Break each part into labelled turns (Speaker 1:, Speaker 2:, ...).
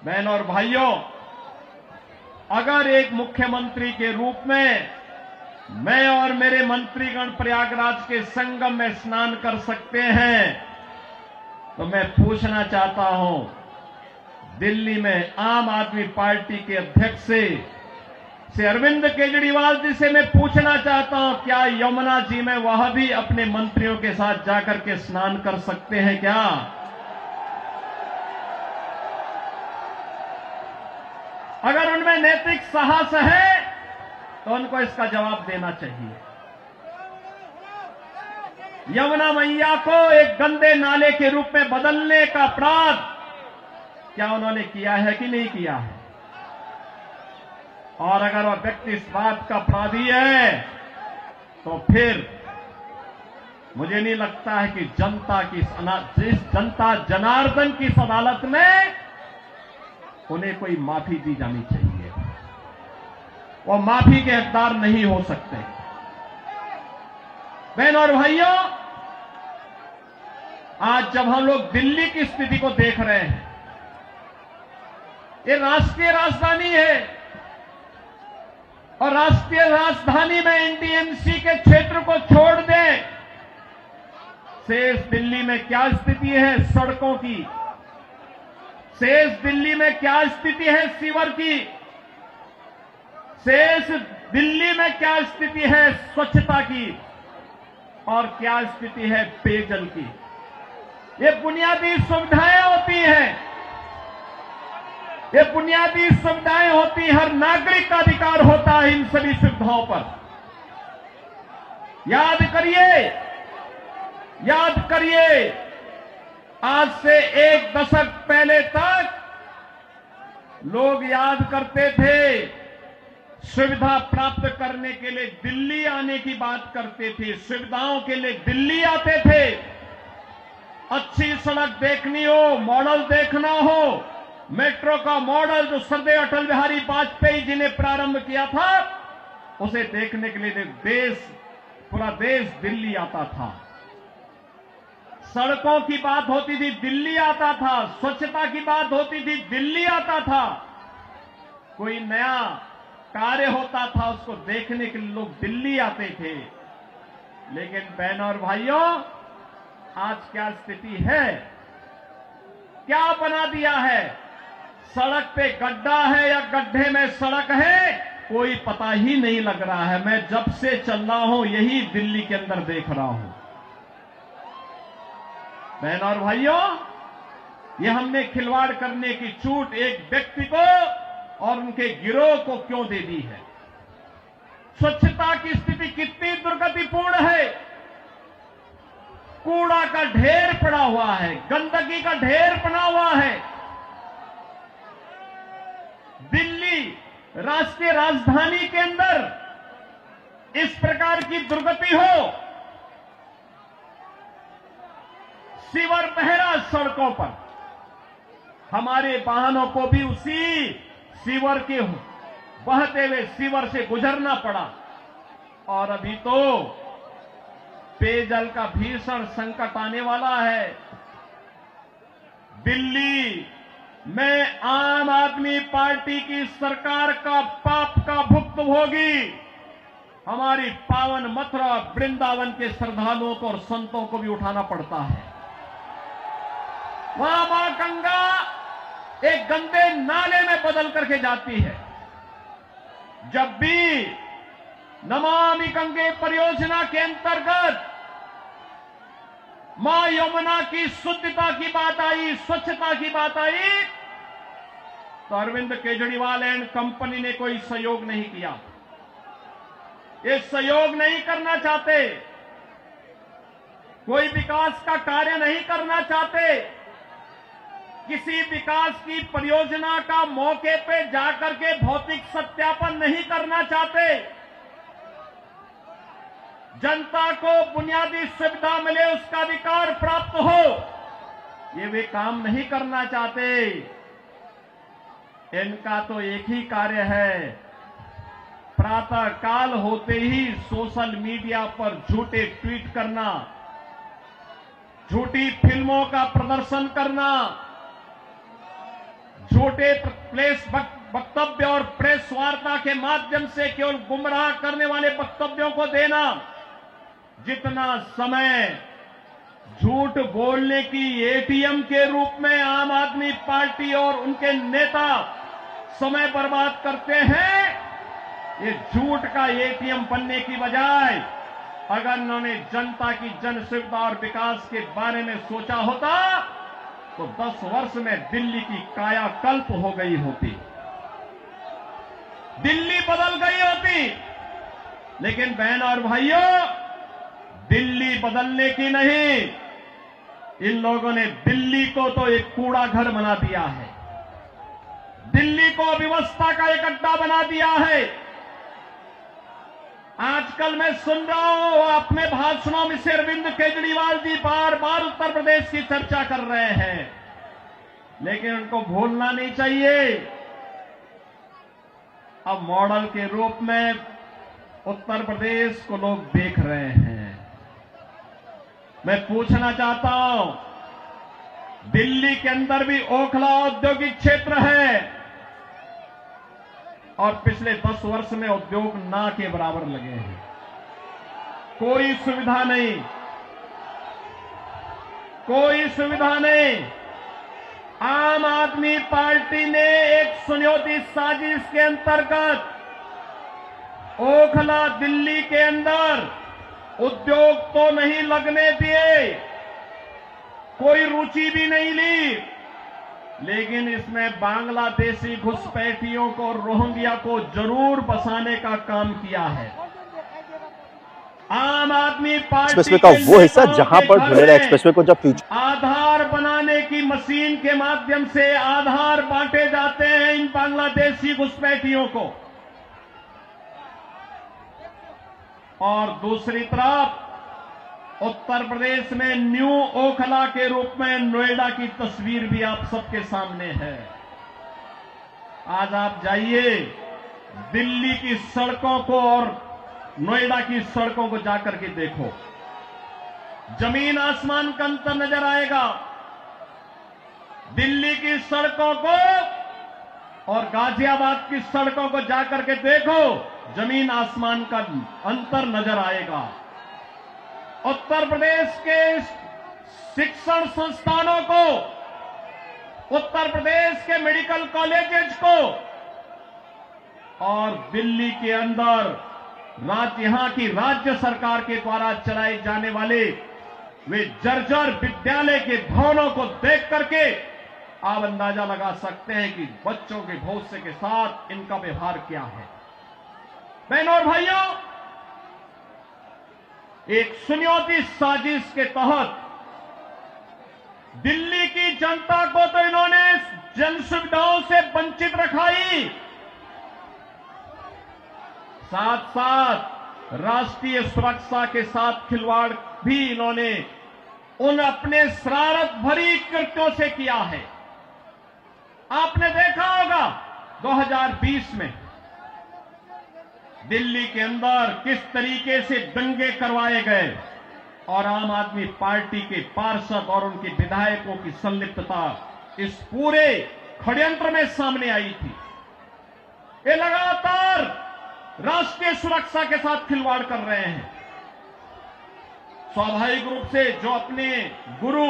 Speaker 1: बहनों और भाइयों, अगर एक मुख्यमंत्री के रूप में मैं और मेरे मंत्रीगण प्रयागराज के संगम में स्नान कर सकते हैं, तो मैं पूछना चाहता हूं, दिल्ली में आम आदमी पार्टी के अध्यक्ष से अरविंद केजरीवाल जी से मैं पूछना चाहता हूं, क्या यमुना जी में वह भी अपने मंत्रियों के साथ जाकर के स्नान कर सकते हैं क्या? अगर उनमें नैतिक साहस है तो उनको इसका जवाब देना चाहिए। यमुना मैया को एक गंदे नाले के रूप में बदलने का अपराध क्या उन्होंने किया है कि नहीं किया है? और अगर वह व्यक्ति इस बात का अपराधी है तो फिर मुझे नहीं लगता है कि जनता जनार्दन की इस अदालत में उन्हें कोई माफी दी जानी चाहिए। वो माफी के हकदार नहीं हो सकते। बहनों और भाइयों, आज जब हम लोग दिल्ली की स्थिति को देख रहे हैं, ये राष्ट्रीय राजधानी है और राष्ट्रीय राजधानी में एनडीएमसी के क्षेत्र को छोड़ दें, शेष दिल्ली में क्या स्थिति है सड़कों की, शेष दिल्ली में क्या स्थिति है सीवर की, शेष दिल्ली में क्या स्थिति है स्वच्छता की और क्या स्थिति है पेयजल की। ये बुनियादी सुविधाएं होती हैं, ये बुनियादी सुविधाएं होती, हर नागरिक का अधिकार होता है इन सभी सुविधाओं पर। याद करिए, आज से एक दशक पहले तक लोग याद करते थे, सुविधा प्राप्त करने के लिए दिल्ली आने की बात करते थे, सुविधाओं के लिए दिल्ली आते थे। अच्छी सड़क देखनी हो, मॉडल देखना हो, मेट्रो का मॉडल जो सरदार अटल बिहारी वाजपेयी जी ने प्रारंभ किया था, उसे देखने के लिए पूरा देश दिल्ली आता था। सड़कों की बात होती थी, दिल्ली आता था। स्वच्छता की बात होती थी, दिल्ली आता था। कोई नया कार्य होता था, उसको देखने के लिए लोग दिल्ली आते थे। लेकिन बहनों और भाइयों, आज क्या स्थिति है? क्या बना दिया है? सड़क पे गड्ढा है या गड्ढे में सड़क है, कोई पता ही नहीं लग रहा है। मैं जब से चल रहा हूं यही दिल्ली के अंदर देख रहा हूं। बहनों और भाइयों, ये हमने खिलवाड़ करने की छूट एक व्यक्ति को और उनके गिरोह को क्यों दे दी है? स्वच्छता की स्थिति कितनी दुर्गतिपूर्ण है। कूड़ा का ढेर पड़ा हुआ है, गंदगी का ढेर बना हुआ है। दिल्ली राष्ट्रीय राजधानी के अंदर इस प्रकार की दुर्गति हो, सीवर बह रहा सड़कों पर, हमारे वाहनों को भी उसी सीवर के बहते हुए सीवर से गुजरना पड़ा। और अभी तो पेयजल का भीषण संकट आने वाला है। दिल्ली में आम आदमी पार्टी की सरकार का पाप का भुक्तभोगी हमारी पावन मथुरा वृंदावन के श्रद्धालुओं को और संतों को भी उठाना पड़ता है। वहां मां गंगा एक गंदे नाले में बदल करके जाती है। जब भी नमामि गंगे परियोजना के अंतर्गत मां यमुना की शुद्धता की बात आई, स्वच्छता की बात आई, तो अरविंद केजरीवाल एंड कंपनी ने कोई सहयोग नहीं किया। ये सहयोग नहीं करना चाहते, कोई विकास का कार्य नहीं करना चाहते, किसी विकास की परियोजना का मौके पे जाकर के भौतिक सत्यापन नहीं करना चाहते, जनता को बुनियादी सुविधा मिले, उसका अधिकार प्राप्त हो, ये वे काम नहीं करना चाहते। इनका तो एक ही कार्य है, प्रातः काल होते ही सोशल मीडिया पर झूठे ट्वीट करना, झूठी फिल्मों का प्रदर्शन करना, झूठे प्रेस वक्तव्य और प्रेस वार्ता के माध्यम से केवल गुमराह करने वाले वक्तव्यों को देना, जितना समय झूठ बोलने की एटीएम के रूप में आम आदमी पार्टी और उनके नेता समय बर्बाद करते हैं, ये झूठ का एटीएम बनने की बजाय अगर उन्होंने जनता की जन सुविधा और विकास के बारे में सोचा होता तो 10 वर्ष में दिल्ली की कायाकल्प हो गई होती, दिल्ली बदल गई होती। लेकिन बहन और भाइयों, दिल्ली बदलने की नहीं, इन लोगों ने दिल्ली को तो एक कूड़ा घर बना दिया है, दिल्ली को अव्यवस्था का एक अड्डा बना दिया है। आजकल मैं सुन रहा हूं अपने भाषणों में से अरविंद केजरीवाल जी बार बार उत्तर प्रदेश की चर्चा कर रहे हैं, लेकिन उनको भूलना नहीं चाहिए अब मॉडल के रूप में उत्तर प्रदेश को लोग देख रहे हैं। मैं पूछना चाहता हूं, दिल्ली के अंदर भी ओखला औद्योगिक क्षेत्र है और पिछले 10 वर्ष में उद्योग ना के बराबर लगे हैं, कोई सुविधा नहीं, कोई सुविधा नहीं। आम आदमी पार्टी ने एक सुनियोजित साजिश के अंतर्गत ओखला दिल्ली के अंदर उद्योग तो नहीं लगने दिए, कोई रुचि भी नहीं ली, लेकिन इसमें बांग्लादेशी घुसपैठियों को, रोहिंग्या को जरूर बसाने का काम किया है। आम आदमी पार्टी
Speaker 2: एक्सप्रेसवे का वो हिस्सा जहां पर धुलेरा एक्सप्रेसवे को जब फ्यूचर
Speaker 1: आधार बनाने की मशीन के माध्यम से आधार बांटे जाते हैं इन बांग्लादेशी घुसपैठियों को, और दूसरी तरफ उत्तर प्रदेश में न्यू ओखला के रूप में नोएडा की तस्वीर भी आप सबके सामने है। आज आप जाइए दिल्ली की सड़कों को और नोएडा की सड़कों को जाकर के देखो, जमीन आसमान का अंतर नजर आएगा। दिल्ली की सड़कों को और गाजियाबाद की सड़कों को जाकर के देखो, जमीन आसमान का अंतर नजर आएगा। उत्तर प्रदेश के शिक्षण संस्थानों को, उत्तर प्रदेश के मेडिकल कॉलेजेस को और दिल्ली के अंदर यहां की राज्य सरकार के द्वारा चलाए जाने वाले वे जर्जर विद्यालय के भवनों को देख करके आप अंदाजा लगा सकते हैं कि बच्चों के भविष्य के साथ इनका व्यवहार क्या है। बहनों और भाइयों, एक सुनियोजित साजिश के तहत दिल्ली की जनता को तो इन्होंने जन सुविधाओं से वंचित रखा ही, साथ साथ राष्ट्रीय सुरक्षा के साथ खिलवाड़ भी इन्होंने उन अपने शरारत भरी कृत्यों से किया है। आपने देखा होगा 2020 में दिल्ली के अंदर किस तरीके से दंगे करवाए गए और आम आदमी पार्टी के पार्षद और उनके विधायकों की संलिप्तता इस पूरे षड्यंत्र में सामने आई थी। ये लगातार राष्ट्रीय सुरक्षा के साथ खिलवाड़ कर रहे हैं। स्वाभाविक रूप से जो अपने गुरु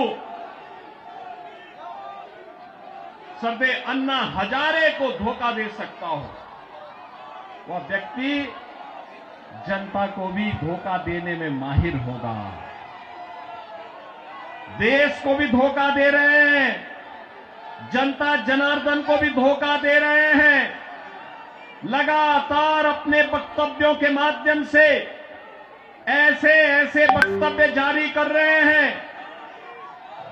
Speaker 1: सरदे अन्ना हजारे को धोखा दे सकता हो, वह व्यक्ति जनता को भी धोखा देने में माहिर होगा। देश को भी धोखा दे रहे हैं, जनता जनार्दन को भी धोखा दे रहे हैं। लगातार अपने वक्तव्यों के माध्यम से ऐसे ऐसे वक्तव्य जारी कर रहे हैं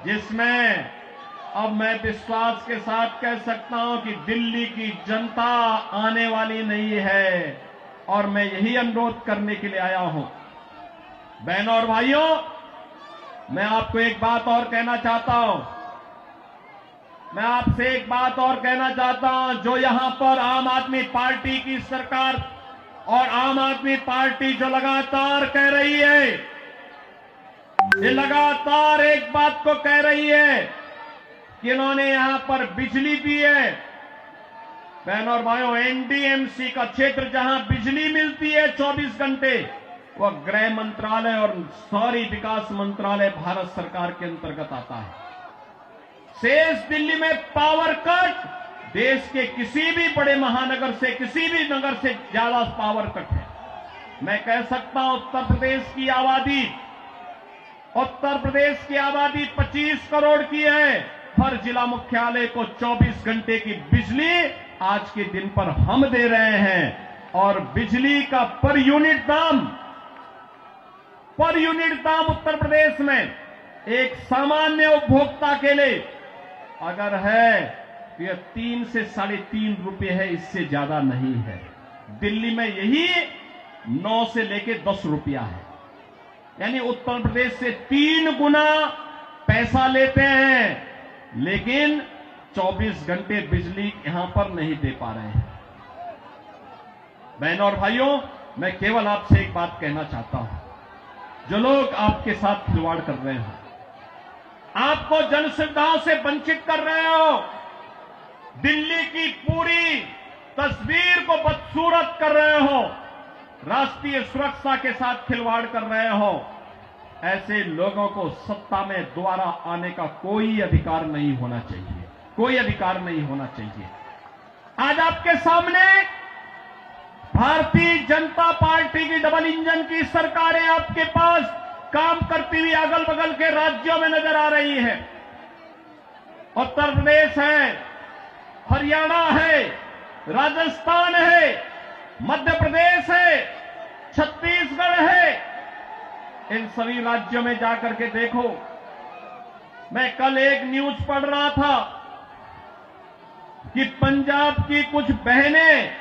Speaker 1: जिसमें अब मैं विश्वास के साथ कह सकता हूं कि दिल्ली की जनता आने वाली नहीं है, और मैं यही अनुरोध करने के लिए आया हूं। बहनों और भाइयों, मैं आपको एक बात और कहना चाहता हूं, मैं आपसे एक बात और कहना चाहता हूं। जो यहां पर आम आदमी पार्टी की सरकार और आम आदमी पार्टी जो लगातार कह रही है, ये लगातार एक बात को कह रही है कि इन्होंने यहां पर बिजली दी है, बहन और भाइयों, एनडीएमसी का क्षेत्र जहां बिजली मिलती है 24 घंटे, वह गृह मंत्रालय और शहरी विकास मंत्रालय भारत सरकार के अंतर्गत आता है। शेष दिल्ली में पावर कट देश के किसी भी बड़े महानगर से, किसी भी नगर से ज्यादा पावर कट है। मैं कह सकता हूं उत्तर प्रदेश की आबादी 25 करोड़ की है। हर जिला मुख्यालय को 24 घंटे की बिजली आज के दिन पर हम दे रहे हैं और बिजली का पर यूनिट दाम उत्तर प्रदेश में एक सामान्य उपभोक्ता के लिए अगर है तो यह 3 से 3.5 रुपए है, इससे ज्यादा नहीं है। दिल्ली में यही 9 से लेके 10 रुपया है, यानी उत्तर प्रदेश से 3 गुना पैसा लेते हैं, लेकिन 24 घंटे बिजली यहां पर नहीं दे पा रहे हैं। बहनों और भाइयों, मैं केवल आपसे एक बात कहना चाहता हूं, जो लोग आपके साथ खिलवाड़ कर रहे हो, आपको जन सुविधाओं से वंचित कर रहे हो, दिल्ली की पूरी तस्वीर को बदसूरत कर रहे हो, राष्ट्रीय सुरक्षा के साथ खिलवाड़ कर रहे हो, ऐसे लोगों को सत्ता में दोबारा आने का कोई अधिकार नहीं होना चाहिए, कोई अधिकार नहीं होना चाहिए। आज आपके सामने भारतीय जनता पार्टी की डबल इंजन की सरकारें आपके पास काम करती हुई अगल बगल के राज्यों में नजर आ रही है। उत्तर प्रदेश है, हरियाणा है, राजस्थान है, मध्य प्रदेश है, छत्तीसगढ़ है। इन सभी राज्यों में जाकर के देखो। मैं कल एक न्यूज पढ़ रहा था कि पंजाब की कुछ बहनें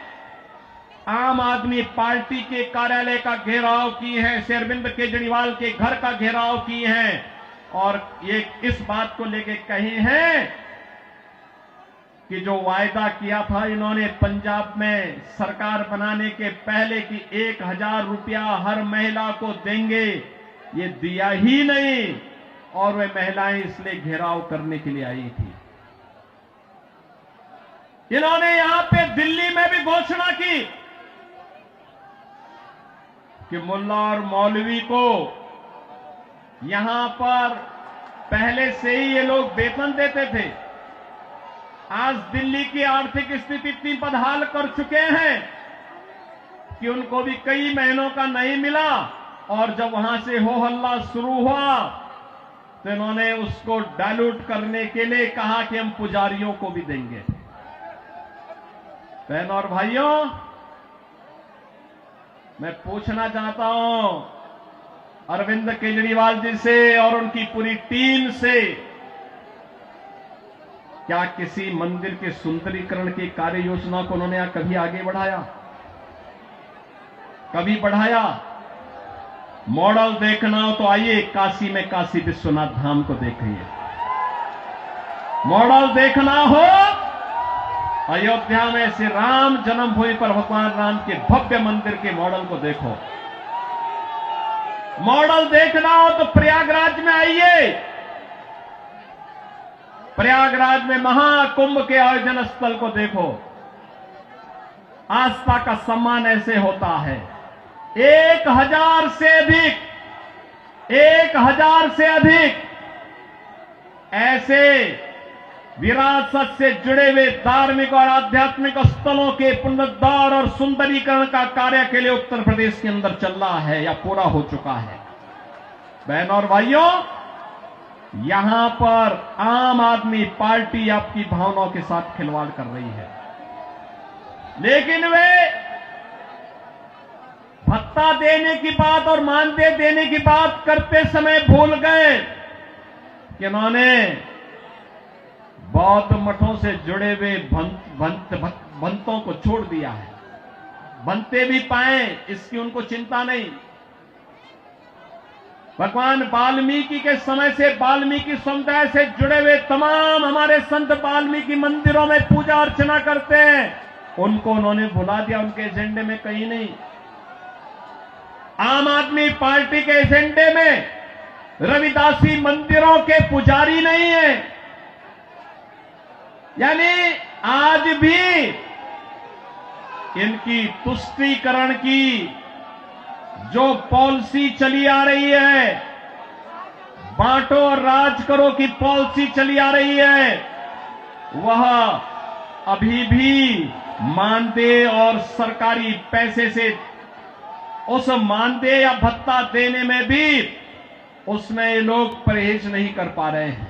Speaker 1: आम आदमी पार्टी के कार्यालय का घेराव की है, श्री अरविंद केजरीवाल के घर का घेराव की हैं और ये इस बात को लेके कही हैं कि जो वायदा किया था इन्होंने पंजाब में सरकार बनाने के पहले कि 1000 रुपया हर महिला को देंगे, ये दिया ही नहीं और वे महिलाएं इसलिए घेराव करने के लिए आई थी। इन्होंने यहां पे दिल्ली में भी घोषणा की कि मुल्ला और मौलवी को यहां पर पहले से ही ये लोग वेतन देते थे। आज दिल्ली की आर्थिक स्थिति इतनी बदहाल कर चुके हैं कि उनको भी कई महीनों का नहीं मिला और जब वहां से हो हल्ला शुरू हुआ तो इन्होंने उसको डाइल्यूट करने के लिए कहा कि हम पुजारियों को भी देंगे। बहनों और भाइयों, मैं पूछना चाहता हूं अरविंद केजरीवाल जी से और उनकी पूरी टीम से, क्या किसी मंदिर के सुंदरीकरण की कार्य योजना को उन्होंने कभी आगे बढ़ाया? कभी बढ़ाया? मॉडल देखना हो तो आइए काशी में काशी विश्वनाथ धाम को देखिए। मॉडल देखना हो अयोध्या में श्री राम जन्मभूमि पर भगवान राम के भव्य मंदिर के मॉडल को देखो। मॉडल देखना हो तो प्रयागराज में आइए। प्रयागराज में महाकुंभ के आयोजन स्थल को देखो। आस्था का सम्मान ऐसे होता है। 1000 से अधिक ऐसे विरासत से जुड़े हुए धार्मिक और आध्यात्मिक स्थलों के पुनरुद्धार और सुंदरीकरण का कार्य के लिए उत्तर प्रदेश के अंदर चल रहा है या पूरा हो चुका है। बहनों और भाइयों, यहां पर आम आदमी पार्टी आपकी भावनाओं के साथ खिलवाड़ कर रही है, लेकिन वे भत्ता देने की बात और मानदेय देने की बात करते समय भूल गए कि उन्होंने बौद्ध मठों से जुड़े हुए भंतों को छोड़ दिया है। बनते भी पाए इसकी उनको चिंता नहीं। भगवान वाल्मीकि के समय से वाल्मीकि समुदाय से जुड़े हुए तमाम हमारे संत वाल्मीकि मंदिरों में पूजा अर्चना करते हैं, उनको उन्होंने भुला दिया, उनके एजेंडे में कहीं नहीं। आम आदमी पार्टी के एजेंडे में रविदासी मंदिरों के पुजारी नहीं है। यानी आज भी इनकी तुष्टीकरण की जो पॉलिसी चली आ रही है, बांटो और राज करो की पॉलिसी चली आ रही है, वह अभी भी मानदेय और सरकारी पैसे से उस मानदेय या भत्ता देने में भी उसमें ये लोग परहेज नहीं कर पा रहे हैं।